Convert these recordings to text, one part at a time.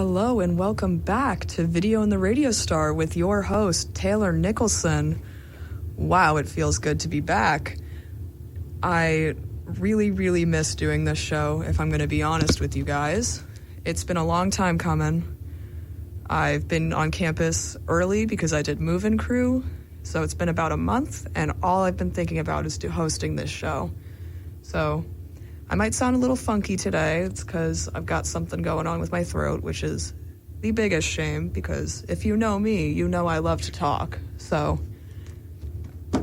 Hello and welcome back to Video and the Radio Star with your host, Taylor Nicholson. Wow, it feels good to be back. I really miss doing this show, if I'm going to be honest with you guys. It's been a long time coming. I've been on campus early because I did move-in crew, so it's been about a month, and all I've been thinking about is hosting this show. So I might sound a little funky today. It's because I've got something going on with my throat, which is the biggest shame, because if you know me, you know I love to talk. So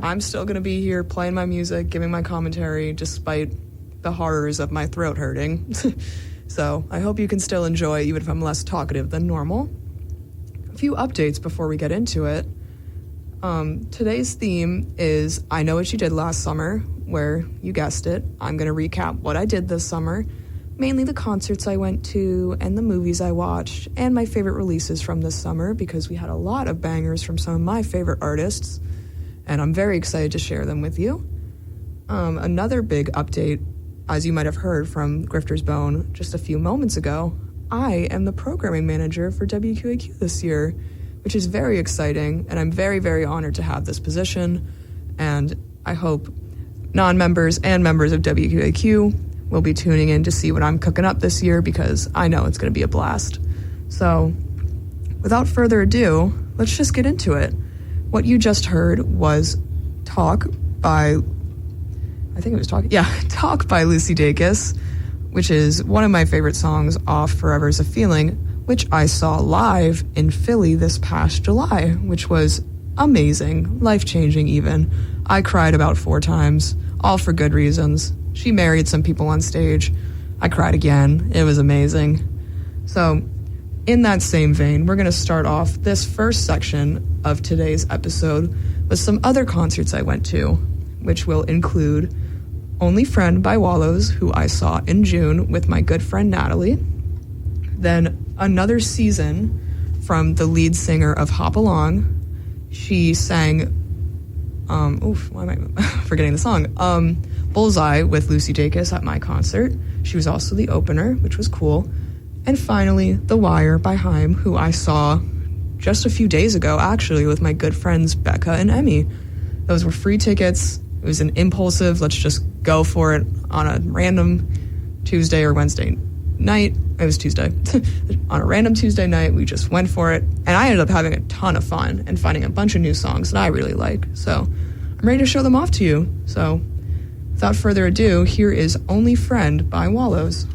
I'm still going to be here playing my music, giving my commentary, despite the horrors of my throat hurting. So I hope you can still enjoy, even if I'm less talkative than normal. A few updates before we get into it. Today's theme is I Know What You Did Last Summer, where, you guessed it, I'm going to recap what I did this summer, mainly the concerts I went to and the movies I watched, and my favorite releases from this summer, because we had a lot of bangers from some of my favorite artists, and I'm very excited to share them with you. Another big update, as you might have heard from Grifter's Bone just a few moments ago, I am the programming manager for WQAQ this year, which is very exciting, and I'm very honored to have this position, and I hope non-members and members of WQAQ will be tuning in to see what I'm cooking up this year, because I know it's going to be a blast. So, without further ado, let's just get into it. What you just heard was Talk by Lucy Dacus, which is one of my favorite songs off Forever's a Feeling, which I saw live in Philly this past July, which was amazing, life-changing even. I cried about 4 times, all for good reasons. She married some people on stage. I cried again. It was amazing. So, in that same vein, we're going to start off this first section of today's episode with some other concerts I went to, which will include Only Friend by Wallows, who I saw in June with my good friend Natalie. Then Another Season from the lead singer of Hop Along. She sang, why am I forgetting the song? Bullseye with Lucy Dacus at my concert. She was also the opener, which was cool. And finally, The Wire by Haim, who I saw just a few days ago, actually, with my good friends Becca and Emmy. Those were free tickets. It was an impulsive, let's just go for it on a random Tuesday or Wednesday night. It was Tuesday. On a random Tuesday night, we just went for it. And I ended up having a ton of fun and finding a bunch of new songs that I really like. So I'm ready to show them off to you. So without further ado, here is Only Friend by Wallows.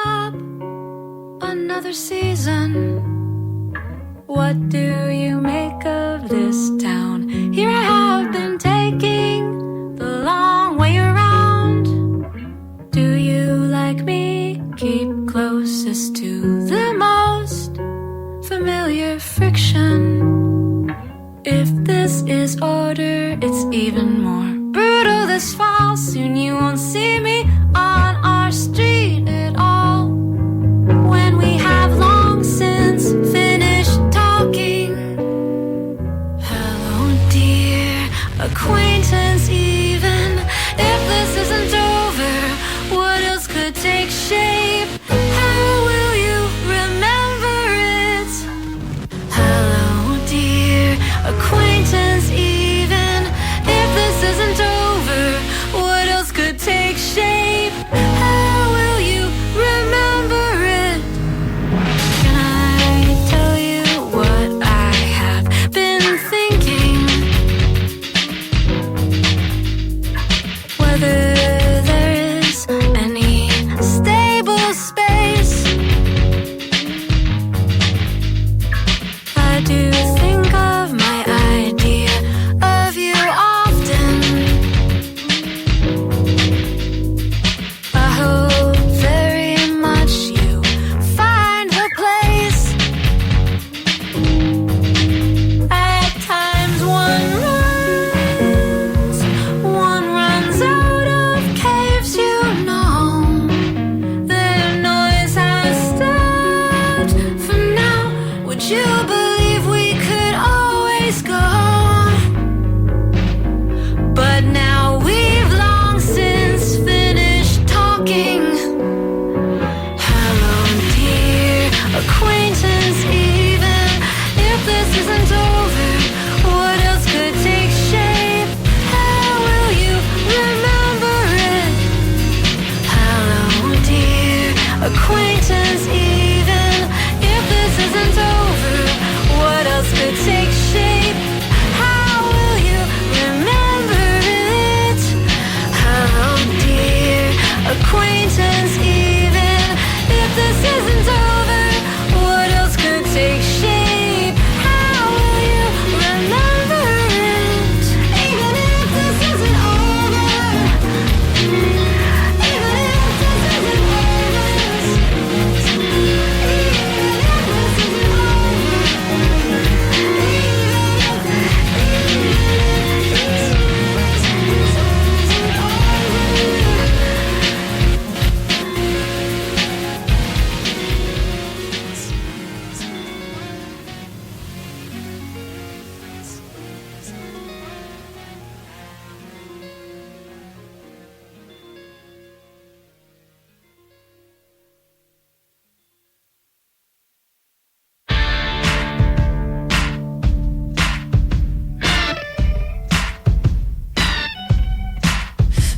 stop another season. What do you make of this town? Here I have been taking the long way around. Do you like me? Keep closest to the most familiar friction. If this is order, it's even more brutal this fall. Soon you won't see me on our street at all. When we have long since finished talking. Hello dear acquaintance, even if this isn't over, what else could take shape? How will you remember it? Hello dear acquaintance, even if this isn't over, what else could take shape? How will you remember it? Can I tell you what I have been thinking? Whether there is any stable space. I do think of my idea of you often. I hope very much you find the place. At times one runs out of caves, you know. Their noise has stopped for now. Would you believe we could always go? But now we've long since finished talking. Hello dear acquaintance, even if this isn't over, what else could take shape? How will you remember it? Hello dear acquaintance, even if this isn't over, what else could take shape? How will you remember it? Hello dear acquaintance, even if this isn't over, what else could take shape? How will you remember it? Even if this isn't over, even if this isn't over,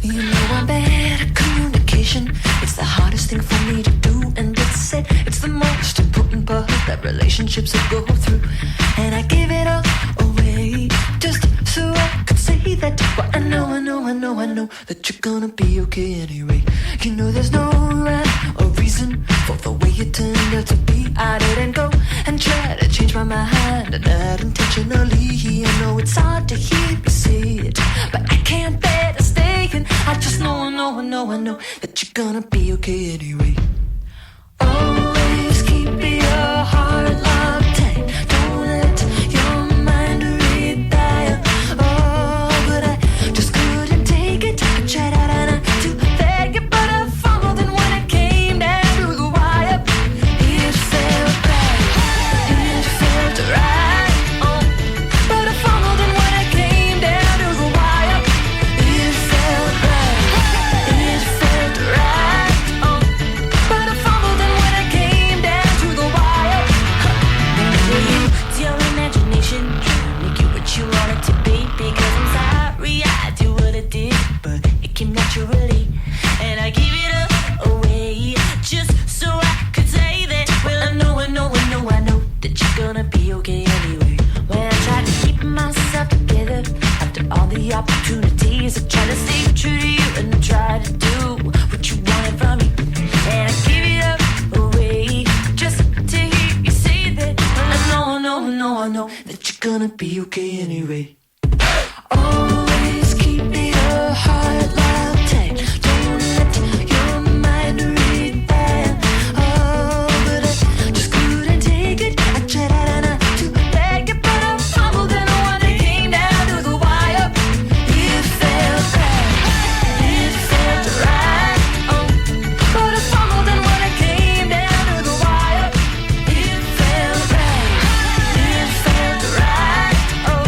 you know I'm bad at communication. It's the hardest thing for me to do, and it's the most important part that relationships will go through. And I give it all away just so I could say that. But I know that you're gonna be okay anyway. You know there's no rhyme or reason for the way you turned out to be. I didn't go and try to change my mind, and not intentionally. I know it's hard to hear me say it, but I can't bear to stay. And I just know that you're gonna be okay anyway. Always keep your heart locked tight. Don't let your mind retire. Oh, but I just couldn't take it. I tried out and to beg you, but I fumbled, and when it came down to the wire, it felt right. It felt right. Oh, but I fumbled, and when it came down to the wire, it felt right. It felt right. gonna be okay anyway. Always keep your heart locked tight. Don't let your mind read that. Oh, but I just couldn't take it. I tried not to beg it, but I fumbled and when it came down to the wire, it felt right. It felt right. Oh, but I fumbled and when it came down to the wire, it felt right. It felt right. Oh,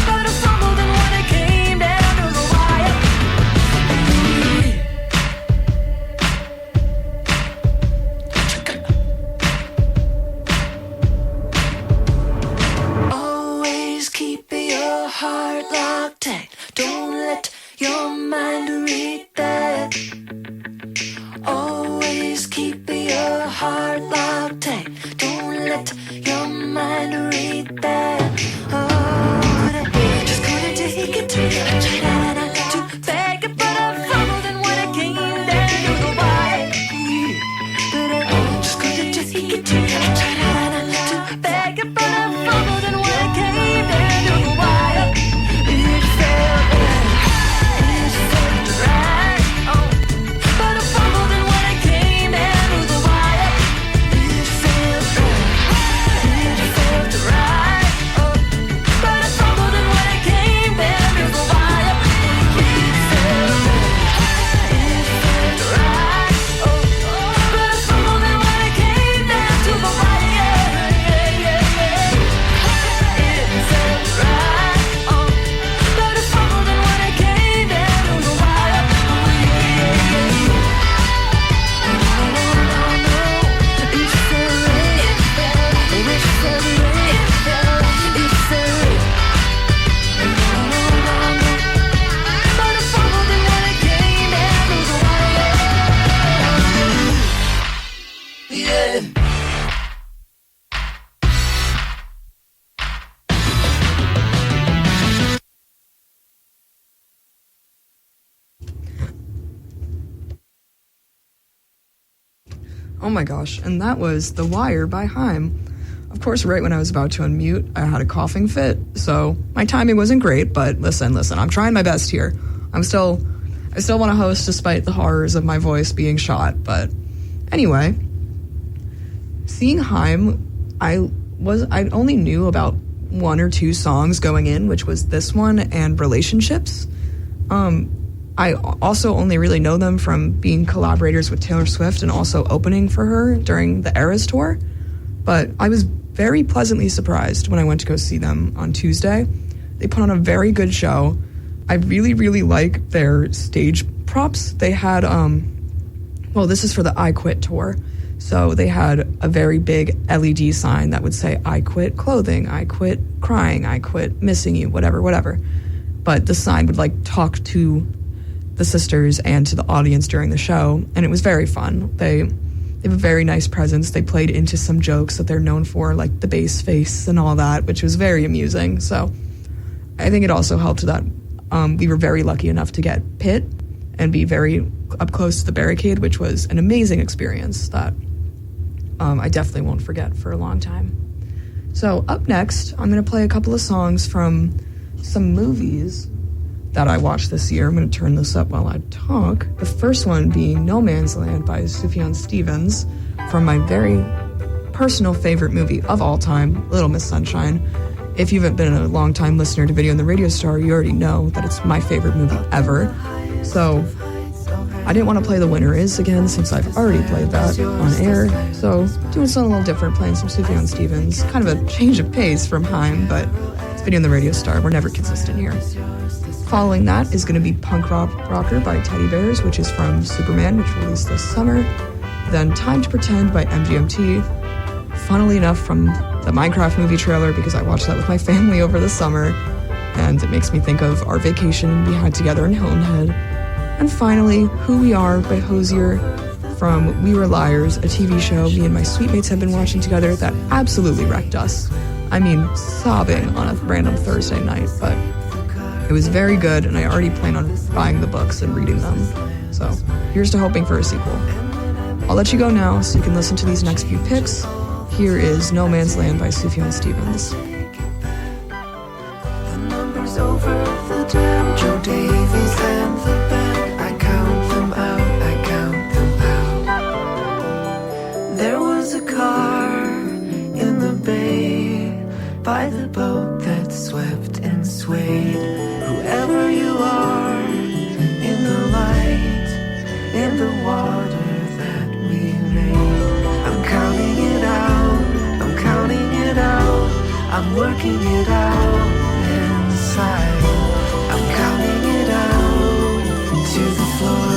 but I fumbled and when it came down to the wire. Always keep your heart locked tight. Don't let your mind read that. Always keep your heart locked tight. Don't let your mind read that. Oh, but I just couldn't take it. I tried not to beg it, but I fumbled and when it came down to the wire, but I just couldn't take it. I tried not to beg it, but I fumbled and when it came down to the wire, it felt right. It felt right. Oh, but I fumbled and when it came down to the wire, it felt right. It felt right. Oh, but I fumbled and when it came down to the wire, it felt right. It felt right. Oh, but I fumbled and when it came down to the wire, it felt right. Oh, but I fumbled and when it came down to the wire, it felt right. It felt right. It felt right. But I fumbled and when it came down to the wire, yeah. Oh my gosh, and that was The Wire by Haim. Of course, right when I was about to unmute, I had a coughing fit, so my timing wasn't great, but listen, I'm trying my best here. I still want to host despite the horrors of my voice being shot, but anyway, seeing Haim, I only knew about one or two songs going in, which was this one and Relationships. I also only really know them from being collaborators with Taylor Swift and also opening for her during the Eras tour. But I was very pleasantly surprised when I went to go see them on Tuesday. They put on a very good show. I really, really like their stage props. They had, this is for the I Quit tour. So they had a very big LED sign that would say, I quit clothing, I quit crying, I quit missing you, whatever. But the sign would talk to the sisters and to the audience during the show, and it was very fun. They have a very nice presence. They played into some jokes that they're known for, like the bass face and all that, which was very amusing. So I think it also helped that we were very lucky enough to get pit and be very up close to the barricade, which was an amazing experience that I definitely won't forget for a long time. So up next, I'm going to play a couple of songs from some movies that I watched this year. I'm going to turn this up while I talk. The first one being No Man's Land by Sufjan Stevens, from my very personal favorite movie of all time, Little Miss Sunshine. If you've been a long-time listener to Video on the Radio Star, you already know that it's my favorite movie ever. So I didn't want to play The Winner Is again since I've already played that on air. So doing something a little different, playing some Sufjan Stevens. Kind of a change of pace from Haim, but it's Video on the Radio Star. We're never consistent here. Following that is going to be Punk Rocker by Teddy Bears, which is from Superman, which released this summer. Then Time to Pretend by MGMT. Funnily enough, from the Minecraft movie trailer, because I watched that with my family over the summer, and it makes me think of our vacation we had together in Hilton Head. And finally, Who We Are by Hozier from We Were Liars, a TV show me and my sweet mates have been watching together that absolutely wrecked us. I mean, sobbing on a random Thursday night, but it was very good, and I already plan on buying the books and reading them. So here's to hoping for a sequel. I'll let you go now so you can listen to these next few picks. Here is No Man's Land by Sufjan Stevens. There was a car in the bay by the boat that swept and swayed. Whoever you are, in the light, in the water that we made. I'm counting it out, I'm counting it out, I'm working it out inside. I'm counting it out to the floor.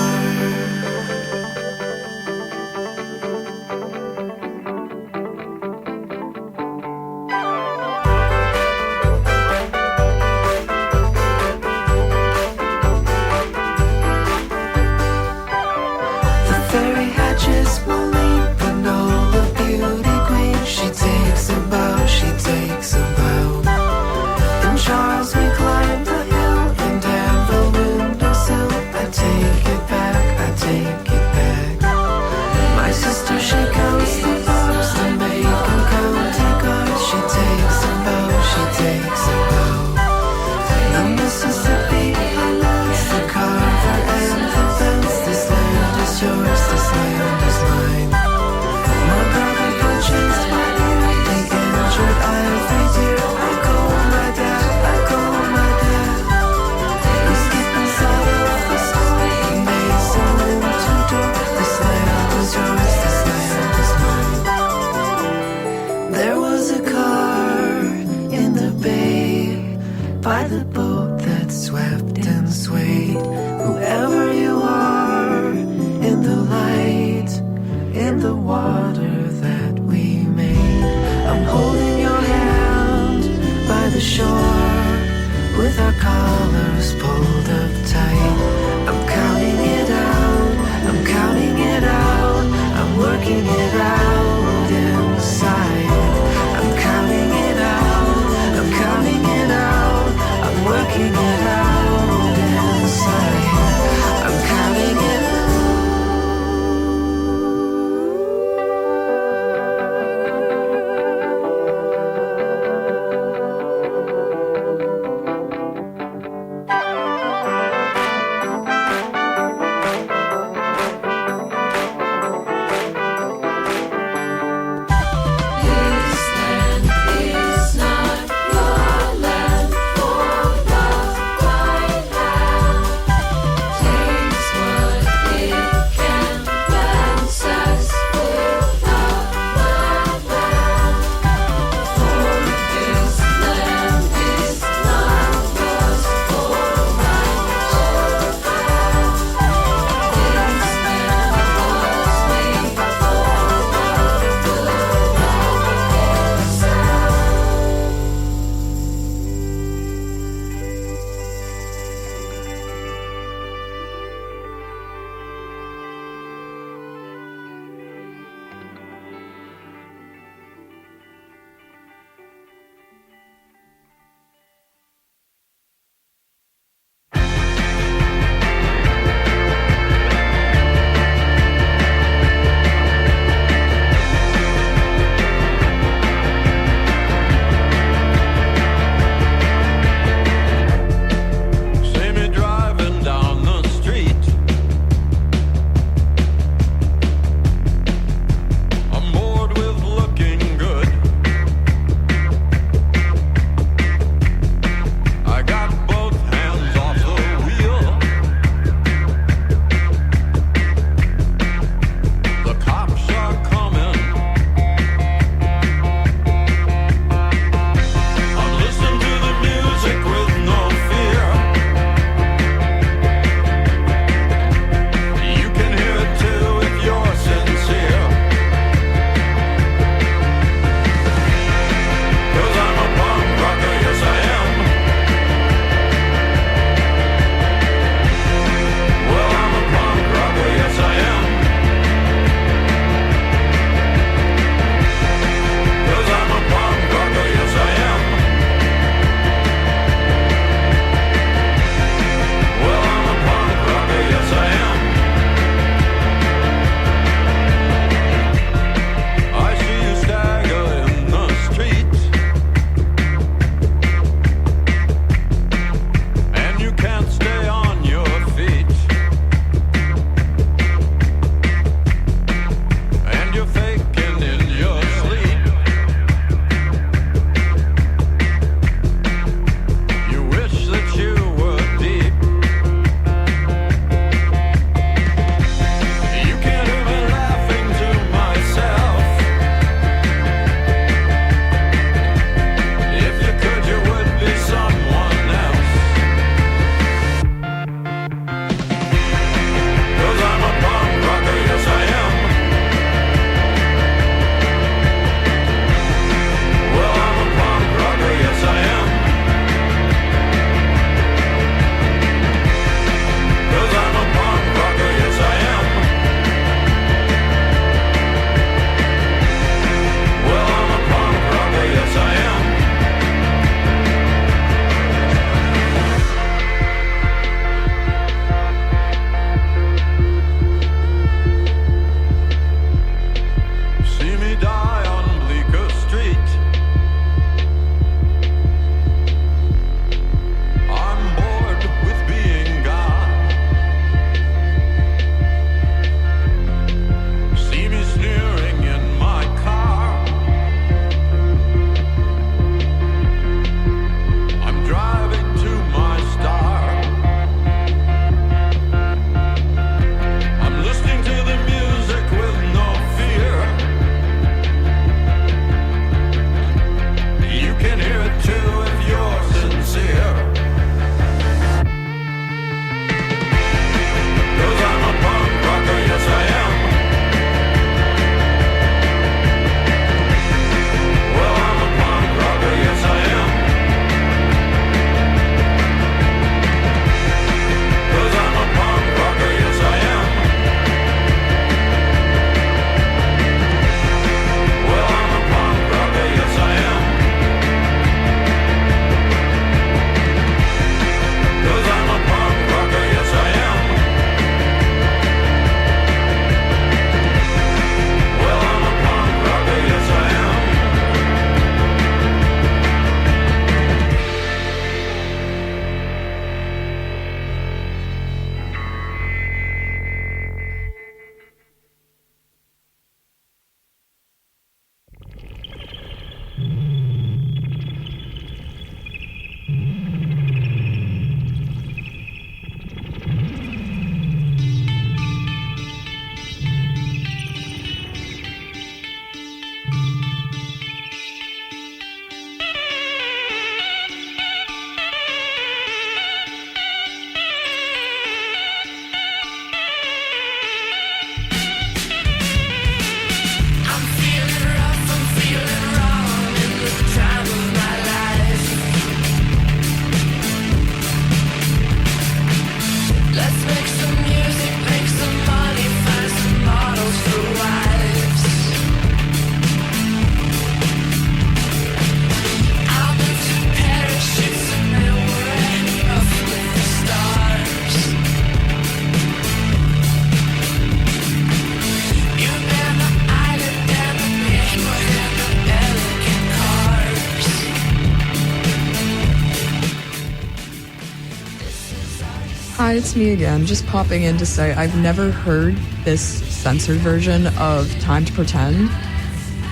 Hi, it's me again, just popping in to say I've never heard this censored version of Time to Pretend,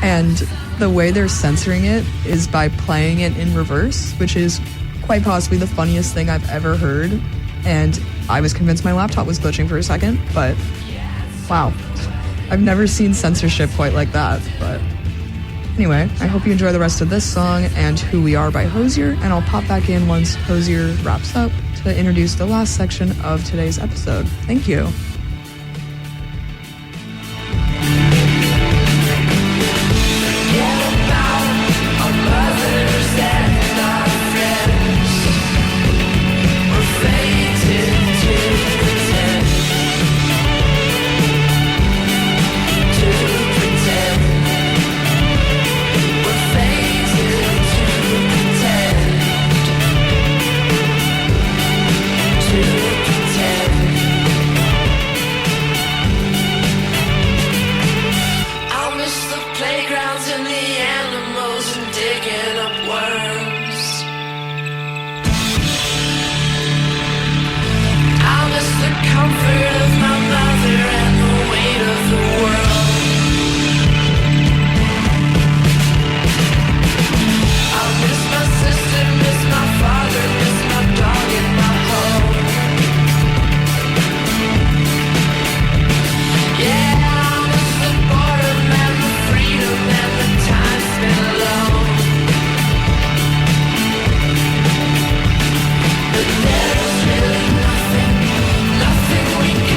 and the way they're censoring it is by playing it in reverse, which is quite possibly the funniest thing I've ever heard, and I was convinced my laptop was glitching for a second, but wow. I've never seen censorship quite like that, but anyway, I hope you enjoy the rest of this song and Who We Are by Hosier, and I'll pop back in once Hosier wraps up to introduce the last section of today's episode. Thank you. There's really nothing we can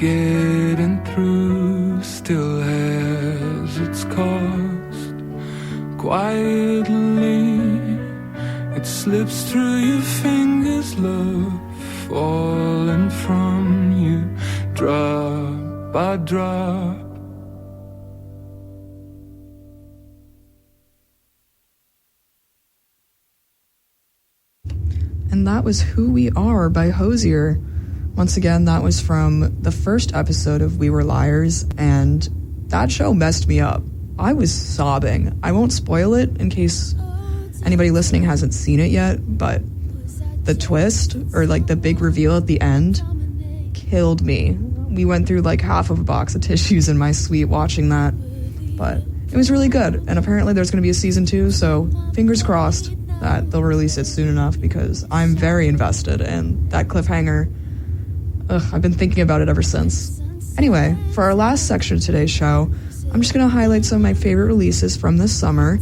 getting through still has its cost. Quietly, it slips through your fingers, love, falling from you, drop by drop. And that was Who We Are by Hozier. Once again, that was from the first episode of We Were Liars, and that show messed me up. I was sobbing. I won't spoil it in case anybody listening hasn't seen it yet, but the twist, or like the big reveal at the end, killed me. We went through like half of a box of tissues in my suite watching that, but it was really good. And apparently there's going to be a season 2, so fingers crossed that they'll release it soon enough, because I'm very invested, and that cliffhanger, I've been thinking about it ever since. Anyway, for our last section of today's show, I'm just going to highlight some of my favorite releases from this summer.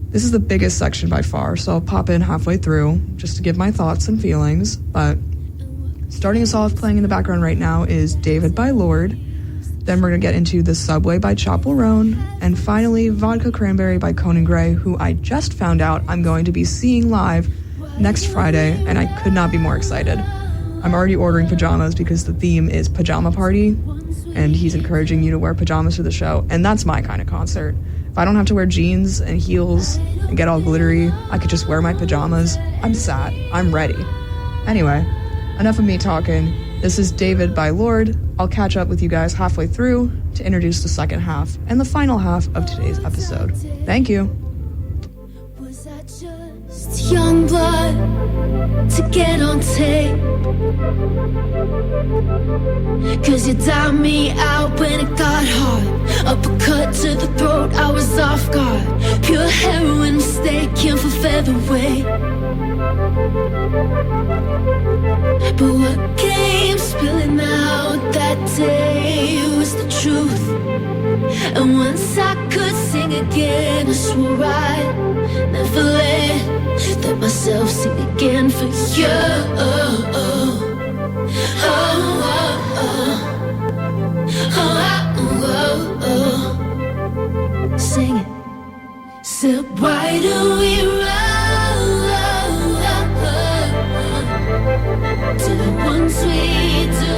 This is the biggest section by far, so I'll pop in halfway through just to give my thoughts and feelings. But starting us off, playing in the background right now, is David by Lorde. Then we're going to get into The Subway by Chapel Roan. And finally, Vodka Cranberry by Conan Gray, who I just found out I'm going to be seeing live next Friday, and I could not be more excited. I'm already ordering pajamas because the theme is Pajama Party, and he's encouraging you to wear pajamas for the show, and that's my kind of concert. If I don't have to wear jeans and heels and get all glittery, I could just wear my pajamas. I'm sat. I'm ready. Anyway, enough of me talking. This is David by Lorde. I'll catch up with you guys halfway through to introduce the second half and the final half of today's episode. Thank you. Was I just young blood to get on tape? 'Cause you dialed me out when it got hard. Uppercut to the throat, I was off guard. Pure heroin mistaken for featherweight. But what came spilling out that day was the truth. And once I could sing again, I swore I'd never let myself sing again for you. Sing it. So why do we run to the ones we do?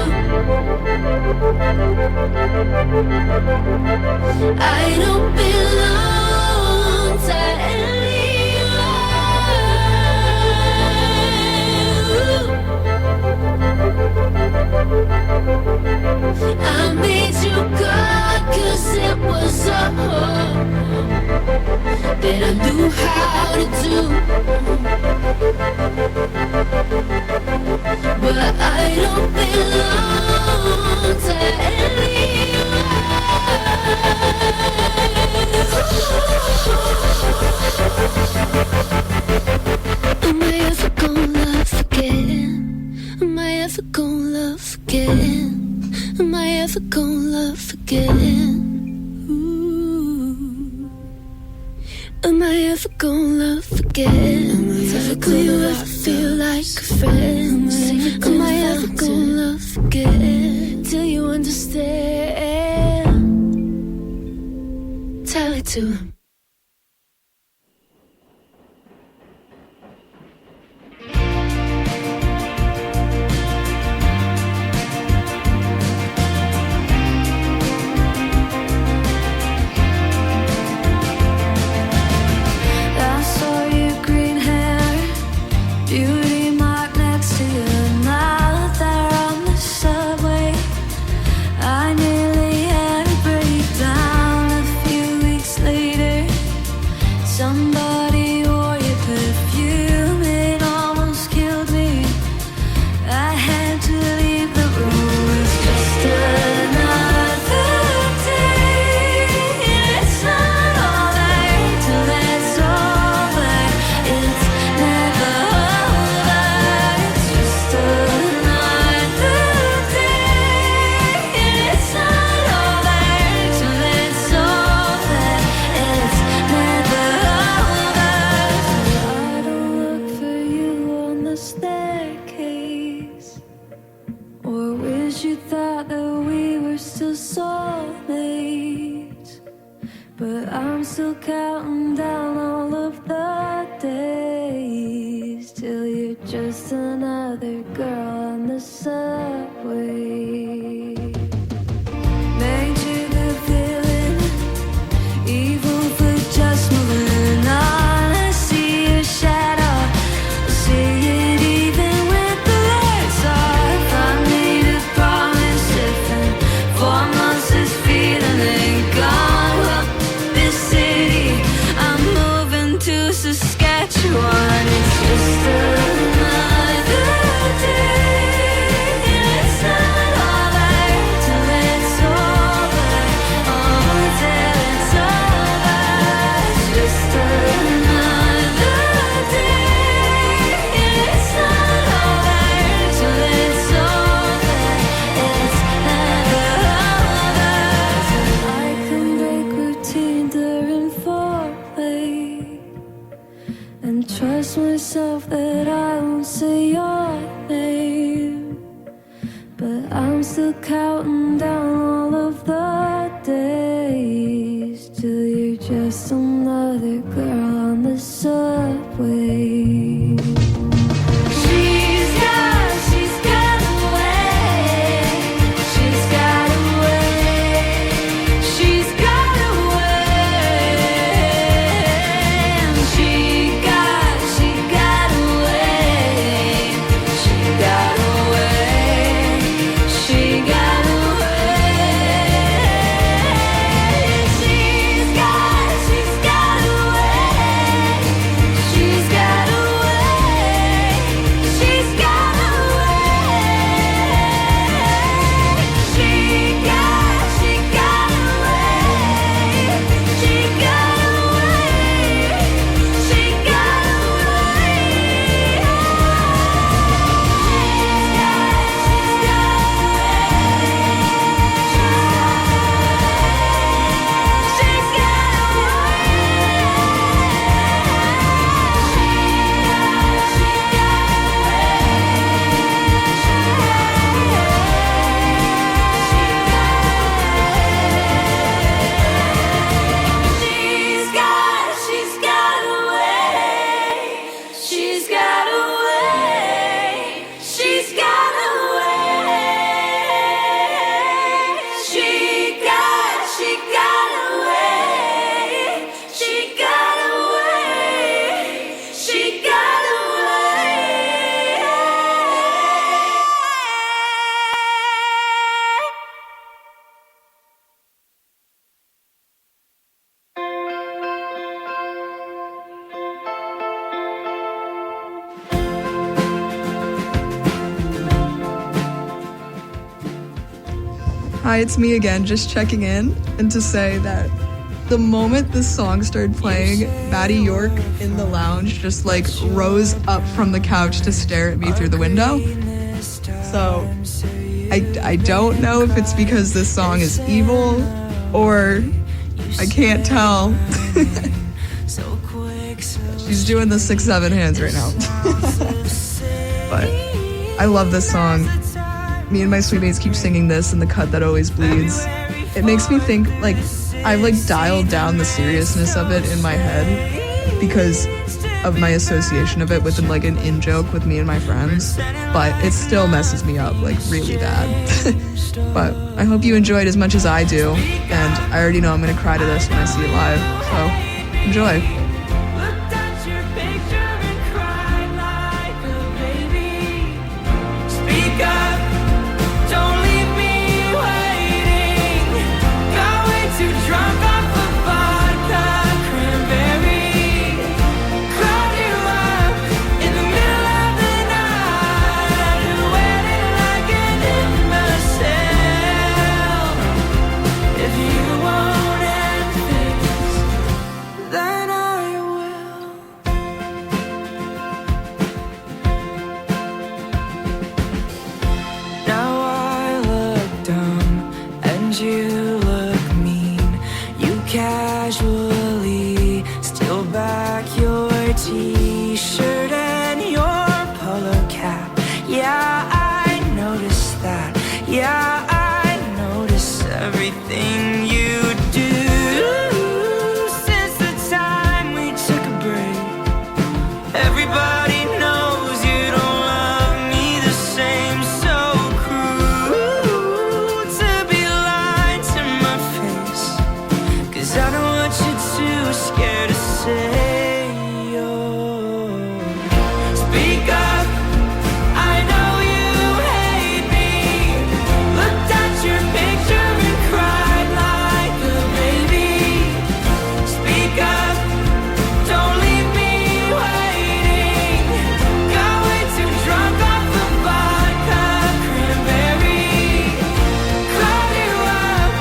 I don't belong to anyone. I made you God 'cause it was all that I knew how to do. But I don't belong to anyone. Am I ever gonna love again? Am I ever gonna love again? Am I ever gonna love again? Ooh. Am I ever gonna love again? Will you ever feel like a friend? Am I ever gonna love again? Till you understand. Tell it to him. you thought that we were still soulmates, but I'm still counting down all of the days till you're just another girl on the subway. Made you the villain, evil for just moving on. I see your shadow, see it even with the lights off. I made a promise if in 4 months this feeling ain't gone. Well, this city, I'm moving to Saskatchewan. It's just another day, and it's not over till it's over. Oh, till it's over. It's just another day, and it's not over till it's over. It's never over. I can break routine during foreplay and trust myself that I won't say your name, but I'm still counting down all of the days till you're just another girl on the subway. She's got a way. She's got a way. She's got a way. And she got a way. She got a way. She got a way. She's got a way. She's got a way. She's got a way. She got a way. She got a way. She got a Hi, it's me again, just checking in, and to say that the moment this song started playing, Maddie York in the lounge just like rose up from the couch to stare at me through the window. So I don't know if it's because this song is evil or I can't tell. She's doing the 6-7 hands right now. But I love this song. Me and my sweetmates keep singing this in the cut that always bleeds. It makes me think, like, I've like dialed down the seriousness of it in my head because of my association of it with like an in-joke with me and my friends, but it still messes me up like really bad. But I hope you enjoyed as much as I do, and I already know I'm gonna cry to this when I see it live, so enjoy. Then I Yeah, I notice everything you do. Since the time we took a break, everybody knows you don't love me the same. So cruel to be lied to my face, 'cause I know what you're too scared to say. Speak up, I know you hate me. Looked at your picture and cried like a baby. Speak up, don't leave me waiting. Got way too drunk off the vodka cranberry. Called you up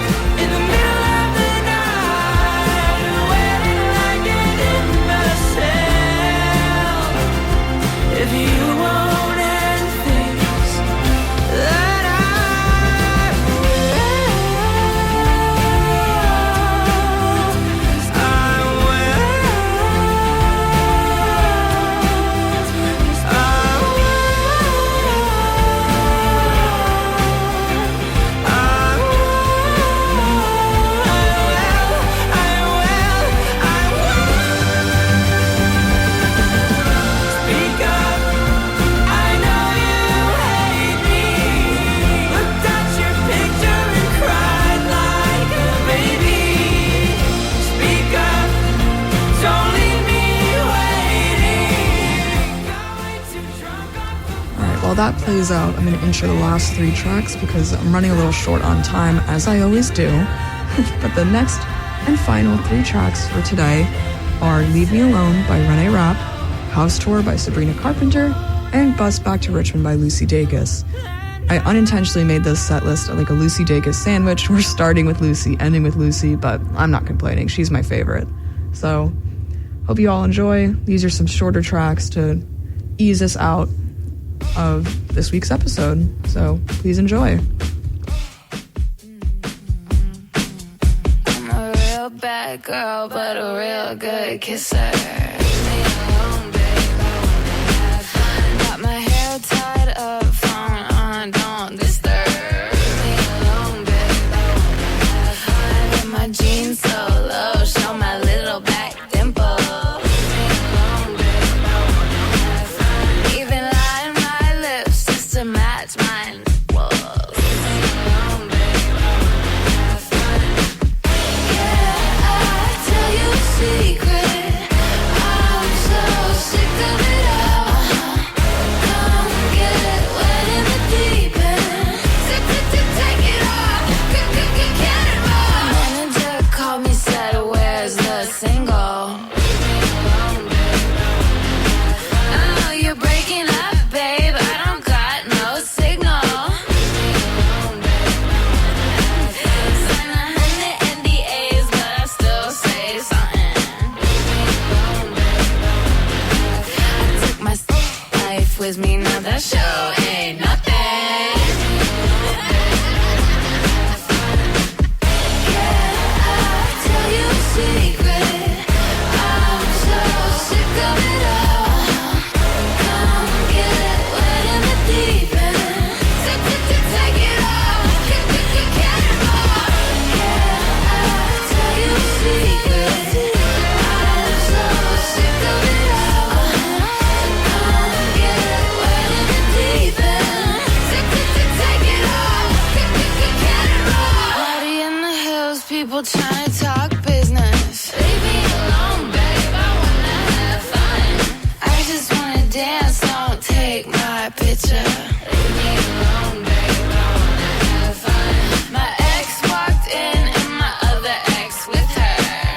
in the middle of the night, waiting like an imbecile. If you won't end things, then I will. Speak up, I know you hate me. Looked at your picture and cried like a baby. Speak up, don't leave me waiting. Got way too drunk off the Alright, while that plays out, I'm going to intro the last 3 tracks because I'm running a little short on time, as I always do. But the next and final 3 tracks for today are Leave Me Alone by Renee Rapp, House Tour by Sabrina Carpenter, and Bus Back to Richmond by Lucy Dacus. I unintentionally made this set list like a Lucy Dacus sandwich. We're starting with Lucy, ending with Lucy, but I'm not complaining. She's my favorite. So, hope you all enjoy. These are some shorter tracks to ease us out of this week's episode. So, please enjoy. I'm a real bad girl, but a real good kisser. Leave me alone, babe, I wanna have fun. Got my hair tied up, phone on, don't disturb. Leave me alone, babe, I wanna have fun. In my jeans so low, show my little back dimple. Leave me alone, babe, I wanna have fun. Even line my lips just to match mine. Whoa. Leave me alone, babe, I wanna have fun. Yeah, I tell you a secret. I'm so sick of it all. Come get wet in the deep end. Take it off. Cannonball. Manager called me, said, where's the single? I know you're breaking up, babe. I don't got no signal. Sign 100 NDAs, but I still say something. I took my life with me, now that show ain't nothing. Yeah, I tell you a secret. I'm so sick of it all. Come get wet in the deep end. Take it off. Cannonball. Yeah, I tell you a secret. I'm so sick of it all. Come get wet in the deep end. Take it off. Cannonball. Party in the hills, people trying to talk business. Leave me alone, babe, I wanna have fun. I just wanna dance, don't take my picture. Leave me alone, babe, I wanna have fun. My ex walked in and my other ex with her.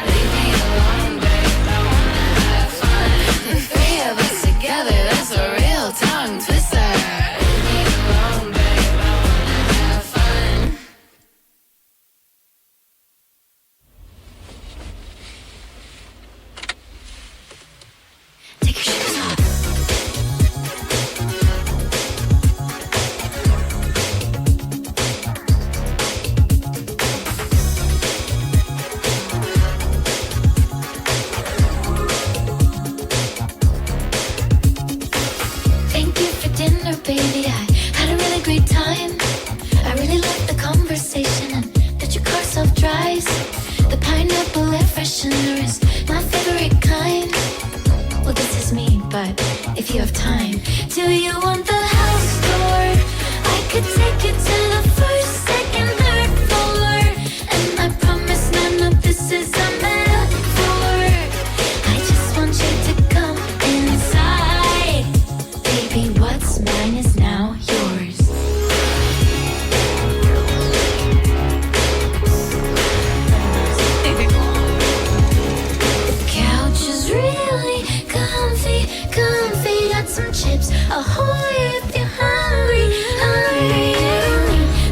Leave me alone, babe, I wanna have fun. The 3 of us together, that's a real tongue twister. Leave me alone, babe, I wanna have fun. if you have time. Do you want the house tour? I could take you to the first, second, third floor. And I promise none of this is a metaphor. I just want you to come inside. Baby, what's mine is now yours. The couch is really comfy. Got some chips, ahoy if you're hungry.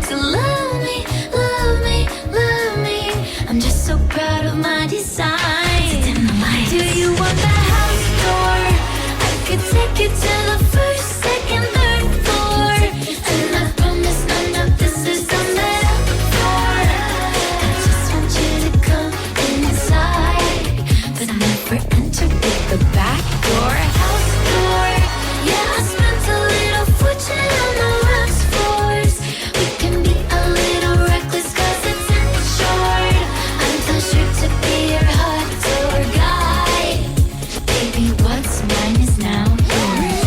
So love me. I'm just so proud of my design. Do you want the house tour? I could take you to the first, second, third floor. And I promise none of this is a metaphor. I just want you to come inside, but never enter the back door. House tour, yeah, I spent a little fortune on the wax floors. We can be a little reckless 'cause it's insured. I'm pleasured to be your hot tour guide. Baby, what's mine is now yours.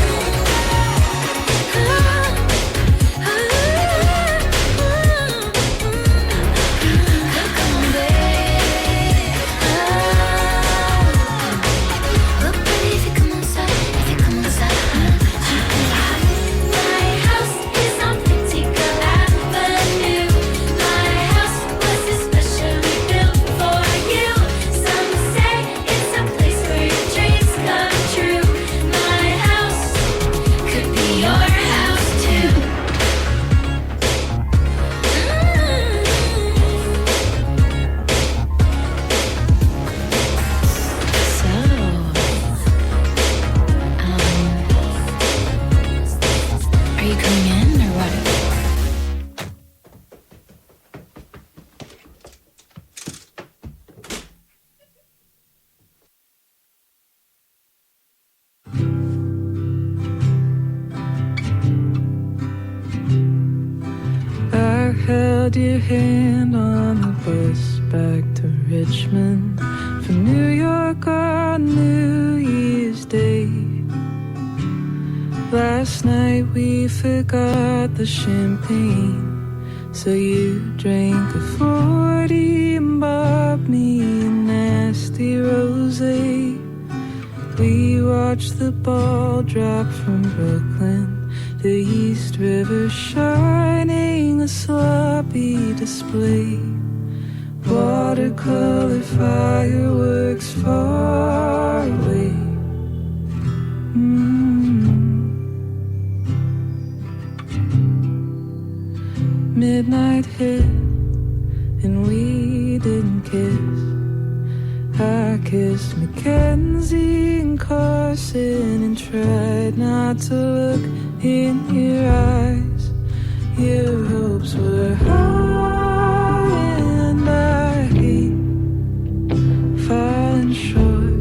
Come on, babe. Look pretty if you come inside. My house is on Printico Avenue. My house was especially built for you. Some say it's a place where your dreams come true. My house could be your house too. So, are you coming in or what? I held your hand on the bus back to Richmond from New York on New Year's Day. Last night we forgot the champagne, so you drank a 40 and bought me a nasty rosé. We watched the ball drop from Brooklyn, the East River shining a sloppy display. Watercolor fireworks far away. Midnight hit and we didn't kiss. I kissed Mackenzie and Carson and tried not to look in your eyes. Your hopes were high and I hate falling short.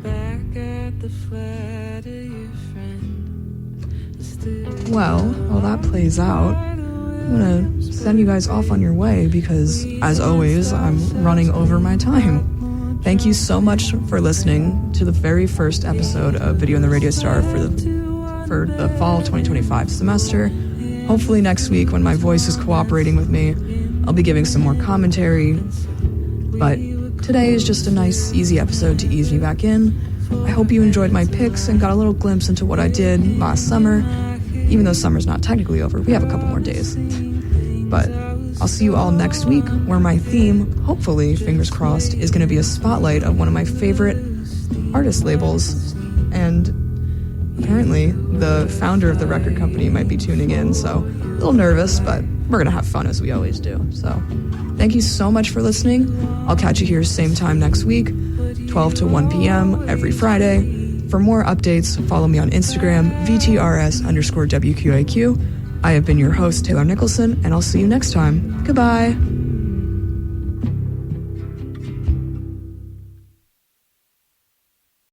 Back at the flat of your friend. Well, while that plays out, I'm gonna send you guys off on your way because, as always, I'm running over my time. Thank you so much for listening to the very first episode of Video and the Radio Star for the fall 2025 semester. Hopefully next week, when my voice is cooperating with me, I'll be giving some more commentary. But today is just a nice, easy episode to ease me back in. I hope you enjoyed my picks and got a little glimpse into what I did last summer. Even though summer's not technically over, we have a couple more days. But I'll see you all next week, where my theme, hopefully, fingers crossed, is going to be a spotlight of one of my favorite artist labels. And apparently, the founder of the record company might be tuning in, so a little nervous, but we're going to have fun as we always do. So thank you so much for listening. I'll catch you here same time next week, 12 to 1 p.m. every Friday. For more updates, follow me on Instagram, V&TRS_WQAQ. I have been your host, Taylor Nicholson, and I'll see you next time. Goodbye.